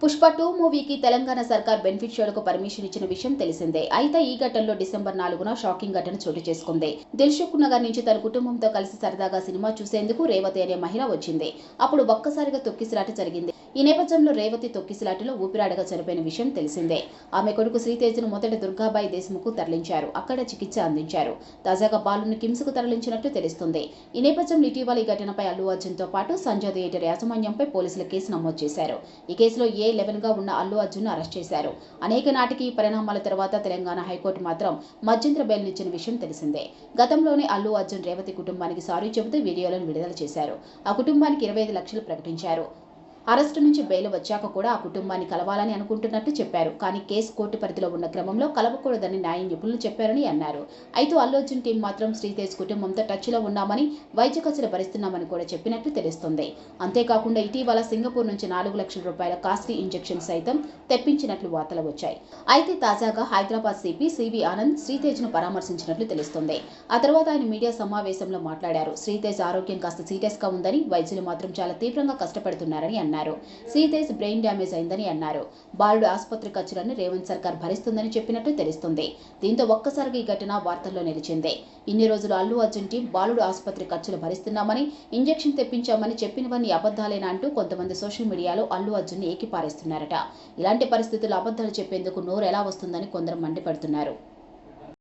పుష్ప 2 మూవీకి తెలంగాణ సర్కార్ benefit షోలకు permission ఇచ్చిన విషయం తెలిసిందే. అయితే ఈ ఘటనలో డిసెంబర్ 4న షాకింగ్ ఘటన చోటు చేసుకుంది. దిల్సుఖ్ నగర్ నుంచి తన కుటుంబంతో కలిసి సరదాగా సినిమా చూసేందుకు రేవతి అనే మహిళ వచ్చింది. అప్పుడు ఒక్కసారిగా తొక్కిసలాట జరిగింది. ఈ నేపథ్యంలో రేవతి తొక్కిసలాటలో ఊపిరాడగా చనిపోయిన విషయం తెలిసిందే. ఆమె కొడుకు శ్రీతేజ్ను మొదట దుర్గాబాయి దేశ్ముఖ్ తరలించారు. అక్కడ చికిత్స అందించారు. తాజాగా బాలును కిమ్స్కు తరలించినట్లు తెలుస్తుంది. ఈ నేపథ్యంలో ఇటీవల ఈ ఘటనపై అల్లు అర్జున్తో పాటు సంజయ్ థియేటర్ యాజమాన్యంపై పోలీసులు కేసు నమోదు చేశారు. ఈ కేసులో A11 గా ఉన్న అల్లు అర్జున్ అరెస్ట్ చేశారు. అనేక నాటికి ఈ పరిణామాల తర్వాత తెలంగాణ హైకోర్టు మాత్రం మధ్యంతర బెయిల్ ఇచ్చిన విషయం తెలిసిందే. గతంలోనే అల్లు అర్జున్ రేవతి కుటుంబానికి సారీ చెబుతూ వీడియోలను విడుదల చేశారు. ఆ కుటుంబానికి 25 లక్షలు ప్రకటించారు. అరెస్టు నుంచి బెయిల్ వచ్చాక కూడా ఆ కుటుంబాన్ని కలవాలని అనుకుంటున్నట్టు చెప్పారు. కానీ కేసు కోర్టు పరిధిలో ఉన్న క్రమంలో కలవకూడదని న్యాయ నిపుణులు చెప్పారని అన్నారు. అయితే అల్లు అర్జున్ టీం మాత్రం శ్రీతేజ్ కుటుంబంతో టచ్లో ఉన్నామని, వైద్య ఖర్చులు భరిస్తున్నామని కూడా చెప్పినట్టు తెలుస్తుంది. అంతేకాకుండా ఇటీవల సింగపూర్ నుంచి 4 లక్షల రూపాయల కాస్ట్లీ ఇంజెక్షన్ సైతం తెప్పించినట్లు వార్తలు వచ్చాయి. అయితే తాజాగా హైదరాబాద్ సిపి సివి ఆనంద్ శ్రీతేజ్ను పరామర్శించినట్లు తెలుస్తుంది. ఆ తర్వాత ఆయన మీడియా సమావేశంలో మాట్లాడారు. శ్రీతేజ్ ఆరోగ్యం కాస్త సీరియస్గా ఉందని, వైద్యులు మాత్రం చాలా తీవ్రంగా కష్టపడుతున్నారని అన్నారు. శ్రీతేజ్ బ్రెయిన్ డ్యామేజ్ అయిందని అన్నారు. బాలుడు ఆసుపత్రి ఖర్చులను రేవంత్ సర్కార్ భరిస్తుందని చెప్పినట్టు తెలుస్తుంది. దీంతో ఒక్కసారిగా ఈ ఘటన వార్తల్లో నిలిచింది. ఇన్ని రోజులు అల్లు అర్జున్ టీం బాలుడు ఆసుపత్రి ఖర్చులు భరిస్తున్నామని, ఇంజెక్షన్ తెప్పించామని చెప్పినవన్నీ అబద్ధాలేనా అంటూ కొంతమంది సోషల్ మీడియాలో అల్లు అర్జున్ ఏకిపారేస్తున్నారట. ఇలాంటి పరిస్థితుల్లో అబద్ధాలు చెప్పేందుకు నోరు ఎలా వస్తుందని కొందరు మండిపడుతున్నారు.